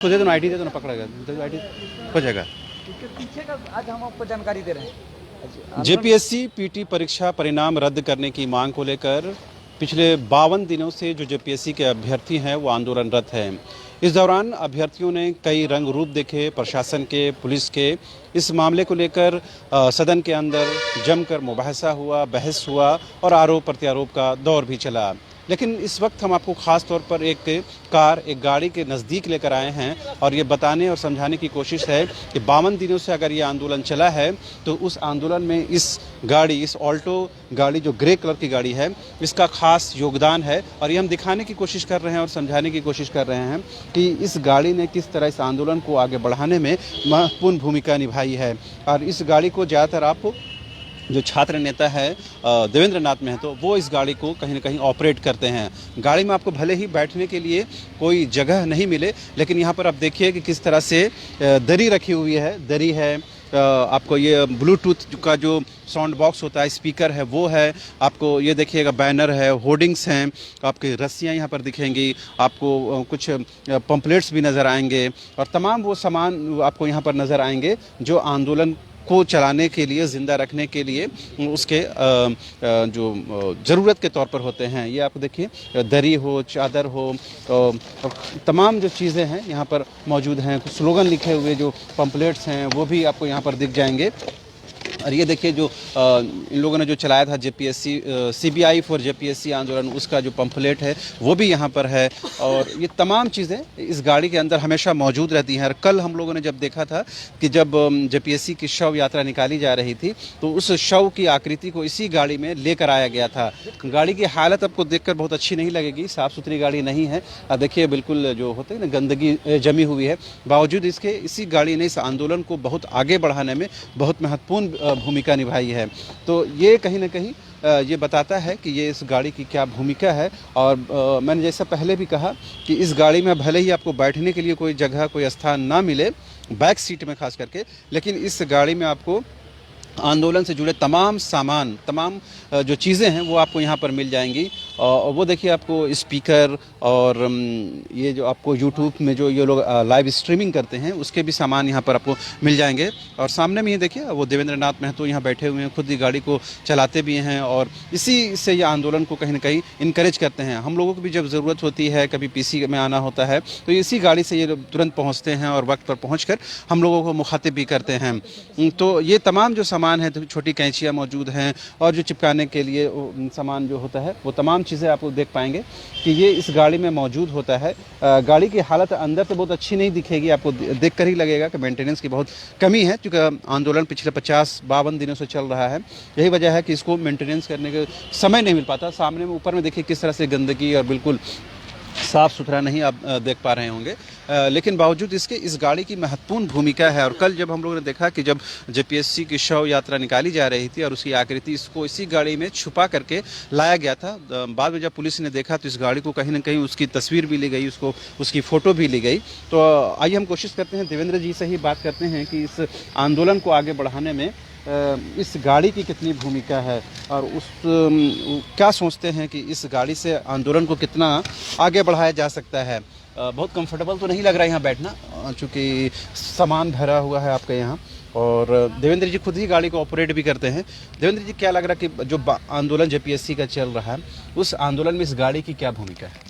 तो दे दो ना, आईडी दे दो ना, पकड़ेगा तो आईडी हो जाएगा। इसके पीछे का आज हम आपको जानकारी दे रहे हैं। जेपीएससी पीटी परीक्षा परिणाम रद्द करने की मांग को लेकर पिछले 52 दिनों से जो जेपीएससी के अभ्यर्थी हैं वो आंदोलनरत हैं। इस दौरान अभ्यर्थियों ने कई रंग रूप देखे, प्रशासन के, पुलिस के। इस मामले को लेकर सदन के अंदर जमकर मुबाहसा हुआ, बहस हुआ और आरोप प्रत्यारोप का दौर भी चला। लेकिन इस वक्त हम आपको ख़ास तौर पर एक गाड़ी के नज़दीक लेकर आए हैं और ये बताने और समझाने की कोशिश है कि 52 दिनों से अगर ये आंदोलन चला है तो उस आंदोलन में इस ऑल्टो गाड़ी जो ग्रे कलर की गाड़ी है, इसका ख़ास योगदान है। और ये हम दिखाने की कोशिश कर रहे हैं और समझाने की कोशिश कर रहे हैं कि इस गाड़ी ने किस तरह इस आंदोलन को आगे बढ़ाने में महत्वपूर्ण भूमिका निभाई है। और इस गाड़ी को ज़्यादातर आप जो छात्र नेता है देवेंद्र नाथ महतो, वो इस गाड़ी को कहीं ना कहीं ऑपरेट करते हैं। गाड़ी में आपको भले ही बैठने के लिए कोई जगह नहीं मिले, लेकिन यहाँ पर आप देखिए कि किस तरह से दरी रखी हुई है। दरी है, आपको ये ब्लूटूथ का जो साउंड बॉक्स होता है, स्पीकर है, वो है। आपको ये देखिएगा बैनर है, होर्डिंग्स हैं, आपकी रस्सियाँ यहाँ पर दिखेंगी, आपको कुछ पंपलेट्स भी नज़र आएंगे और तमाम वो सामान आपको यहाँ पर नज़र आएंगे जो आंदोलन को चलाने के लिए, ज़िंदा रखने के लिए उसके जो ज़रूरत के तौर पर होते हैं। ये आप देखिए, दरी हो, चादर हो, तमाम जो चीज़ें हैं यहाँ पर मौजूद हैं। कुछ स्लोगन लिखे हुए जो पंपलेट्स हैं वो भी आपको यहाँ पर दिख जाएंगे। और ये देखिए जो इन लोगों ने जो चलाया था जेपीएससी सीबीआई फॉर जेपीएससी आंदोलन, उसका जो पंफलेट है वो भी यहाँ पर है। और ये तमाम चीज़ें इस गाड़ी के अंदर हमेशा मौजूद रहती हैं। और कल हम लोगों ने जब देखा था कि जब जेपीएससी की शव यात्रा निकाली जा रही थी तो उस शव की आकृति को इसी गाड़ी में लेकर आया गया था। गाड़ी की हालत आपको देखकर बहुत अच्छी नहीं लगेगी, साफ़ सुथरी गाड़ी नहीं है। देखिए बिल्कुल जो होते हैं ना, गंदगी जमी हुई है। बावजूद इसके इसी गाड़ी ने इस आंदोलन को बहुत आगे बढ़ाने में बहुत महत्वपूर्ण भूमिका निभाई है। तो ये कहीं ना कहीं ये बताता है कि ये इस गाड़ी की क्या भूमिका है। और मैंने जैसा पहले भी कहा कि इस गाड़ी में भले ही आपको बैठने के लिए कोई जगह, कोई स्थान ना मिले, बैक सीट में खास करके, लेकिन इस गाड़ी में आपको आंदोलन से जुड़े तमाम सामान, तमाम जो चीज़ें हैं वो आपको यहाँ पर मिल जाएंगी। और वो देखिए आपको स्पीकर और ये जो आपको यूट्यूब में जो ये लोग लाइव स्ट्रीमिंग करते हैं उसके भी सामान यहाँ पर आपको मिल जाएंगे। और सामने में ही देखिए वो देवेंद्र नाथ महतो यहाँ बैठे हुए हैं, खुद ही गाड़ी को चलाते भी हैं और इसी से ये आंदोलन को कहीं ना कहीं इनकरेज करते हैं। हम लोगों को भी जब ज़रूरत होती है, कभी पीसी में आना होता है, तो इसी गाड़ी से ये तुरंत पहुँचते हैं और वक्त पर पहुँच कर हम लोगों को मुखातिब भी करते हैं। तो ये तमाम जो सामान है, तो छोटी कैंचियाँ मौजूद हैं और जो चिपकाने के लिए सामान जो होता है वो तमाम चीज़ें आप देख पाएंगे कि ये इस गाड़ी में मौजूद होता है। गाड़ी की हालत अंदर से बहुत अच्छी नहीं दिखेगी, आपको देख कर ही लगेगा कि मेंटेनेंस की बहुत कमी है, क्योंकि आंदोलन पिछले 50-52 दिनों से चल रहा है। यही वजह है कि इसको मेंटेनेंस करने के समय नहीं मिल पाता। सामने में ऊपर में देखिए किस तरह से गंदगी और बिल्कुल साफ़ सुथरा नहीं आप देख पा रहे होंगे, लेकिन बावजूद इसके इस गाड़ी की महत्वपूर्ण भूमिका है। और कल जब हम लोगों ने देखा कि जब जेपीएससी की शव यात्रा निकाली जा रही थी और उसकी आकृति इसको इसी गाड़ी में छुपा करके लाया गया था, बाद में जब पुलिस ने देखा तो इस गाड़ी को कहीं ना कहीं उसकी तस्वीर भी ली गई, उसकी फ़ोटो भी ली गई। तो आइए हम कोशिश करते हैं, देवेंद्र जी से ही बात करते हैं कि इस आंदोलन को आगे बढ़ाने में इस गाड़ी की कितनी भूमिका है और क्या सोचते हैं कि इस गाड़ी से आंदोलन को कितना आगे बढ़ाया जा सकता है। बहुत कंफर्टेबल तो नहीं लग रहा है यहाँ बैठना, चूँकि सामान भरा हुआ है आपके यहाँ। और देवेंद्र जी खुद ही गाड़ी को ऑपरेट भी करते हैं। देवेंद्र जी, क्या लग रहा है कि जो आंदोलन जेपीएससी का चल रहा है, उस आंदोलन में इस गाड़ी की क्या भूमिका है?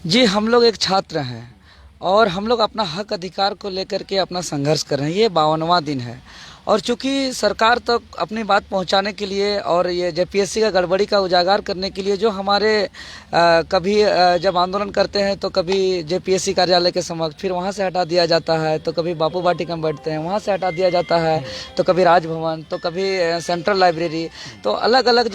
जी, हम लोग एक छात्र हैं और हम लोग अपना हक अधिकार को लेकर के अपना संघर्ष कर रहे हैं। ये 52वां दिन है और चूंकि सरकार तक अपनी बात पहुंचाने के लिए और ये जेपीएससी का गड़बड़ी का उजागर करने के लिए जो हमारे कभी जब आंदोलन करते हैं तो कभी जेपीएससी कार्यालय के समक्ष, फिर वहां से हटा दिया जाता है, तो कभी बापू वाटिका में बैठते हैं वहां से हटा दिया जाता है, तो कभी राजभवन, तो कभी सेंट्रल लाइब्रेरी, तो अलग अलग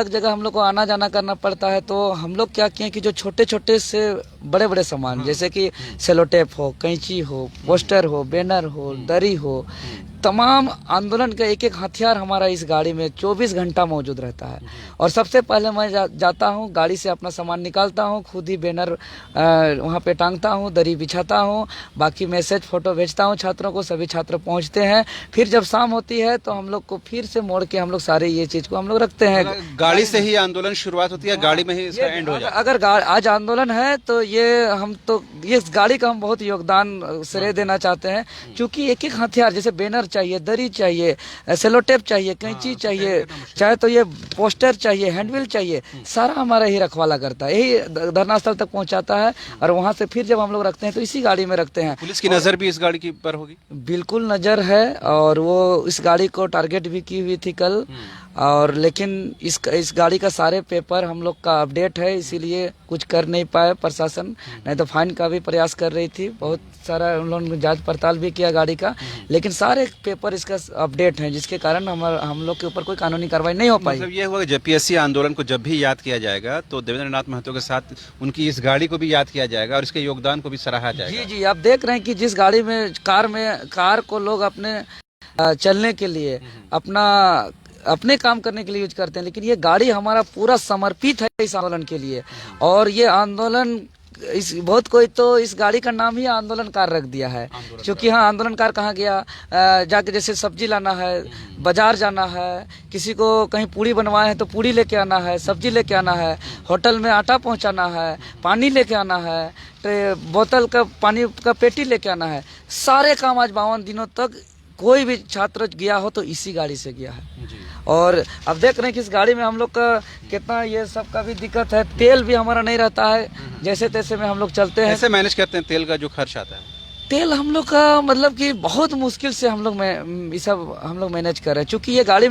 जगह हम लोग को आना जाना करना पड़ता है। तो हम लोग क्या किए कि जो छोटे छोटे से बड़े बड़े सामान, जैसे कि सेलोटेप हो, कैंची हो, पोस्टर हो, बैनर हो, दरी हो, तमाम आंदोलन का एक एक हथियार हमारा इस गाड़ी में 24 घंटा मौजूद रहता है। और सबसे पहले मैं जाता हूँ, गाड़ी से अपना सामान निकालता हूँ, खुद ही बैनर वहाँ पे टांगता हूँ, दरी बिछाता हूँ, बाकी मैसेज फोटो भेजता हूँ छात्रों को, सभी छात्र पहुँचते हैं। फिर जब शाम होती है तो हम लोग को फिर से मोड़ के हम लोग सारे ये चीज़ को हम लोग रखते हैं। गाड़ी से ही आंदोलन शुरुआत होती है, गाड़ी में ही इसका एंड हो जाता है। अगर आज आंदोलन है तो ये गाड़ी का हम बहुत योगदान श्रेय देना चाहते हैं, क्योंकि एक एक हथियार जैसे बैनर चाहिए, दरी चाहिए, सेलो टेप चाहिए, कैंची चाहिए, चाहे तो ये पोस्टर चाहिए, हैंडबिल चाहिए, सारा हमारा ही रखवाला करता है, यही धरना स्थल तक पहुंचाता है। और वहां से फिर जब हम लोग रखते हैं तो इसी गाड़ी में रखते हैं। पुलिस की नजर भी इस गाड़ी की पर होगी? बिल्कुल नजर है, और वो इस गाड़ी को टारगेट भी की हुई थी कल। और लेकिन इस गाड़ी का सारे पेपर हम लोग का अपडेट है, इसीलिए कुछ कर नहीं पाए प्रशासन, नहीं तो फाइन का भी प्रयास कर रही थी। बहुत सारा उन लोगों ने जांच पड़ताल भी किया गाड़ी का, लेकिन सारे पेपर इसका अपडेट हैं, जिसके कारण हम लोग के ऊपर कोई कानूनी कार्रवाई नहीं हो पाई। मतलब ये हुआ कि जेपीएससी आंदोलन को जब भी याद किया जाएगा तो देवेंद्र नाथ महतो के साथ उनकी इस गाड़ी को भी याद किया जाएगा और इसके योगदान को भी सराहा जाएगा। जी जी, आप देख रहे हैं कि जिस गाड़ी में कार को लोग अपने चलने के लिए अपने काम करने के लिए यूज करते हैं, लेकिन ये गाड़ी हमारा पूरा समर्पित है इस आंदोलन के लिए। और ये आंदोलन बहुत कोई तो इस गाड़ी का नाम ही आंदोलनकार रख दिया है, क्योंकि हाँ, आंदोलनकार कहाँ गया, जाके जैसे सब्जी लाना है, बाजार जाना है, किसी को कहीं पूड़ी बनवाए हैं तो पूड़ी लेके आना है, सब्जी लेके आना है, होटल में आटा पहुंचाना है, पानी लेके आना है, बोतल का पानी का पेटी लेके आना है, सारे काम आज 52 दिनों तक कोई भी छात्र गया हो तो इसी गाड़ी से गया है। और अब देख रहे हैं कि इस गाड़ी में हम लोग का कितना ये सब का भी दिक्कत है, तेल भी हमारा नहीं रहता है, जैसे तैसे में हम लोग चलते हैं। कैसे मैनेज करते हैं तेल का जो खर्च आता है? तेल हम लोग का मतलब कि बहुत मुश्किल से हम लोग ये सब हम लोग मैनेज कर रहे हैं, क्योंकि ये गाड़ी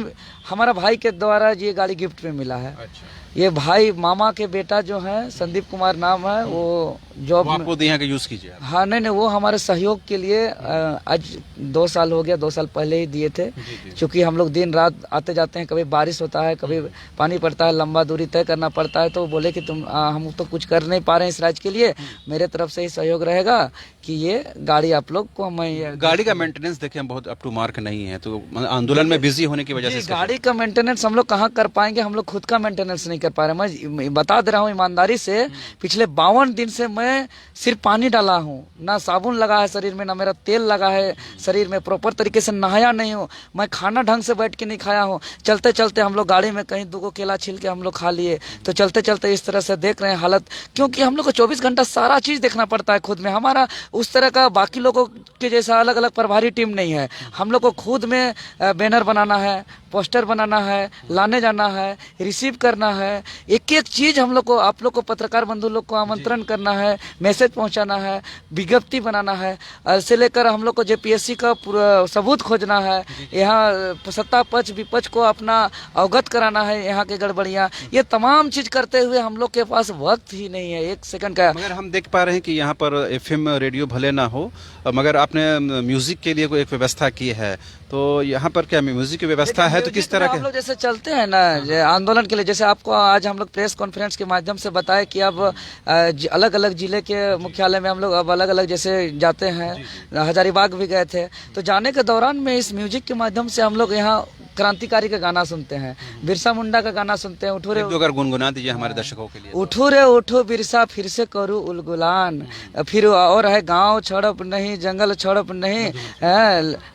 हमारा भाई के द्वारा ये गाड़ी गिफ्ट में मिला है। अच्छा। ये भाई मामा के बेटा जो है, संदीप कुमार नाम है, वो जॉब आपको यहाँ के यूज कीजिए। हाँ, नहीं, वो हमारे सहयोग के लिए आज 2 साल हो गया, 2 साल पहले ही दिए थे, क्योंकि हम लोग दिन रात आते जाते हैं, कभी बारिश होता है, कभी पानी पड़ता है, लंबा दूरी तय करना पड़ता है, तो बोले कि हम तो कुछ कर नहीं पा रहे हैं इस राज्य के लिए, मेरे तरफ से ही सहयोग रहेगा कि ये गाड़ी आप लोग को मैं गाड़ी का मेंटेनेंस देखें हम बहुत अप टू मार्क नहीं है, तो आंदोलन में बिजी होने की वजह से गाड़ी का मेंटेनेंस हम लोग कहाँ कर पाएंगे, हम लोग खुद का मेंटेनेंस नहीं कर पा रहे। मैं बता दे रहा हूँ ईमानदारी से, पिछले 52 दिन से मैं सिर्फ पानी डाला हूँ, ना साबुन लगा है शरीर में, ना मेरा तेल लगा है शरीर में, प्रॉपर तरीके से नहाया नहीं हूँ, मैं खाना ढंग से बैठ के नहीं खाया हूँ। चलते चलते हम लोग गाड़ी में कहीं 2 केला छील के हम लोग खा लिए, तो चलते चलते इस तरह से देख रहे हैं हालत, क्योंकि हम लोग को 24 घंटा सारा चीज देखना पड़ता है खुद में। हमारा उस तरह का बाकी लोगों के जैसा अलग अलग प्रभारी टीम नहीं है, हम लोग को खुद में बैनर बनाना है, पोस्टर बनाना है, लाने जाना है, रिसीव करना है, एक एक चीज हम लोग को, आप लोग को पत्रकार बंधु लोग को आमंत्रण करना है, मैसेज पहुंचाना है, विज्ञप्ति बनाना है, से लेकर हम लोग को जेपीएससी का पूरा सबूत खोजना है, यहाँ सत्ता पक्ष विपक्ष को अपना अवगत कराना है यहाँ के गड़बड़ियाँ, ये तमाम चीज करते हुए हम लोग के पास वक्त ही नहीं है 1 सेकंड का। मगर हम देख पा रहे हैं कि यहाँ पर एफएम रेडियो भले ना हो, मगर आपने म्यूजिक के लिए कोई एक व्यवस्था की है, तो यहाँ पर क्या म्यूजिक की व्यवस्था है? तो किस तरह के हम लोग जैसे चलते हैं ना आंदोलन के लिए, जैसे आपको आज हम लोग प्रेस कॉन्फ्रेंस के माध्यम से बताए कि अब अलग अलग जिले के मुख्यालय में हम लोग अब अलग अलग जैसे जाते हैं, हजारीबाग भी गए थे, तो जाने के दौरान में इस म्यूजिक के माध्यम से हम लोग यहाँ क्रांतिकारी का गाना सुनते हैं, बिरसा मुंडा का गाना सुनते हैं। उठो रे, अगर गुनगुना दीजिए हमारे दर्शकों के लिए। उठो रे उठो बिरसा, फिर से करूँ उलगुलान, फिर और है गांव छड़प नहीं, जंगल छड़प नहीं,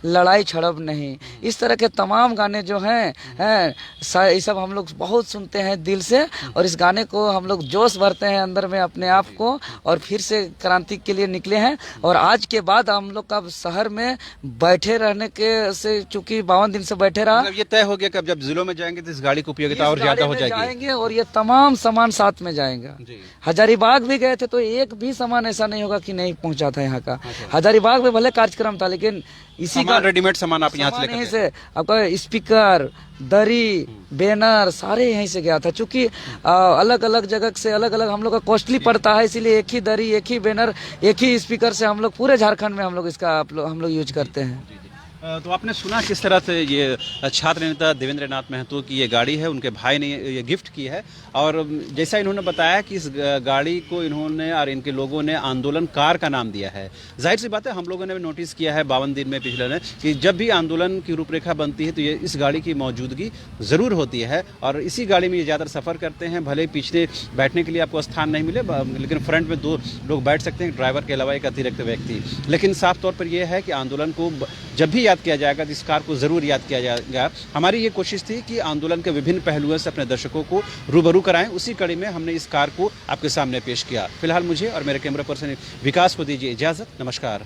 लड़ाई छड़प नहीं, इस तरह के तमाम गाने जो हैं ये सब हम लोग बहुत सुनते हैं दिल से, और इस गाने को हम लोग जोश भरते हैं अंदर में अपने आप को, और फिर से क्रांति के लिए निकले हैं। और आज के बाद हम लोग का शहर में बैठे रहने के से, चूंकि 52 दिन से बैठे रहा, ये तय हो गया कि अब जब जिलों में जाएंगे तो इस गाड़ी की उपयोगिता और ज्यादा हो जाएगी, और ये तमाम सामान साथ में जाएगा। हजारीबाग भी गए थे तो एक भी सामान ऐसा नहीं होगा कि नहीं पहुंचा था यहाँ का। हजारीबाग में भले कार्यक्रम था, लेकिन इसी का रेडीमेड सामान आप यहाँ से यहीं से आपका स्पीकर, दरी, बैनर सारे यहीं से गया था। चूंकि अलग अलग जगह से अलग अलग हम लोग का कॉस्टली पड़ता है, इसीलिए एक ही दरी, एक ही बैनर, एक ही स्पीकर से हम लोग पूरे झारखंड में हम लोग इसका हम लोग यूज करते हैं। तो आपने सुना किस तरह से ये छात्र नेता देवेंद्र नाथ महतो की ये गाड़ी है, उनके भाई ने ये गिफ्ट की है और जैसा इन्होंने बताया कि इस गाड़ी को इन्होंने और इनके लोगों ने आंदोलन कार का नाम दिया है। जाहिर सी बात है, हम लोगों ने भी नोटिस किया है 52 दिन में पिछले ने कि जब भी आंदोलन की रूपरेखा बनती है तो ये इस गाड़ी की मौजूदगी ज़रूर होती है और इसी गाड़ी में ये ज़्यादातर सफ़र करते हैं। भले पीछे बैठने के लिए आपको स्थान नहीं मिले, लेकिन फ्रंट में 2 लोग बैठ सकते हैं, ड्राइवर के अलावा एक अतिरिक्त व्यक्ति। लेकिन साफ तौर पर यह है कि आंदोलन को जब भी याद किया जाएगा तो इस कार को ज़रूर याद किया जाएगा। हमारी ये कोशिश थी कि आंदोलन के विभिन्न पहलुओं से अपने दर्शकों को रूबरू कराएं। उसी कड़ी में हमने इस कार को आपके सामने पेश किया। फिलहाल मुझे और मेरे कैमरा पर्सन विकास को दीजिए इजाज़त। नमस्कार।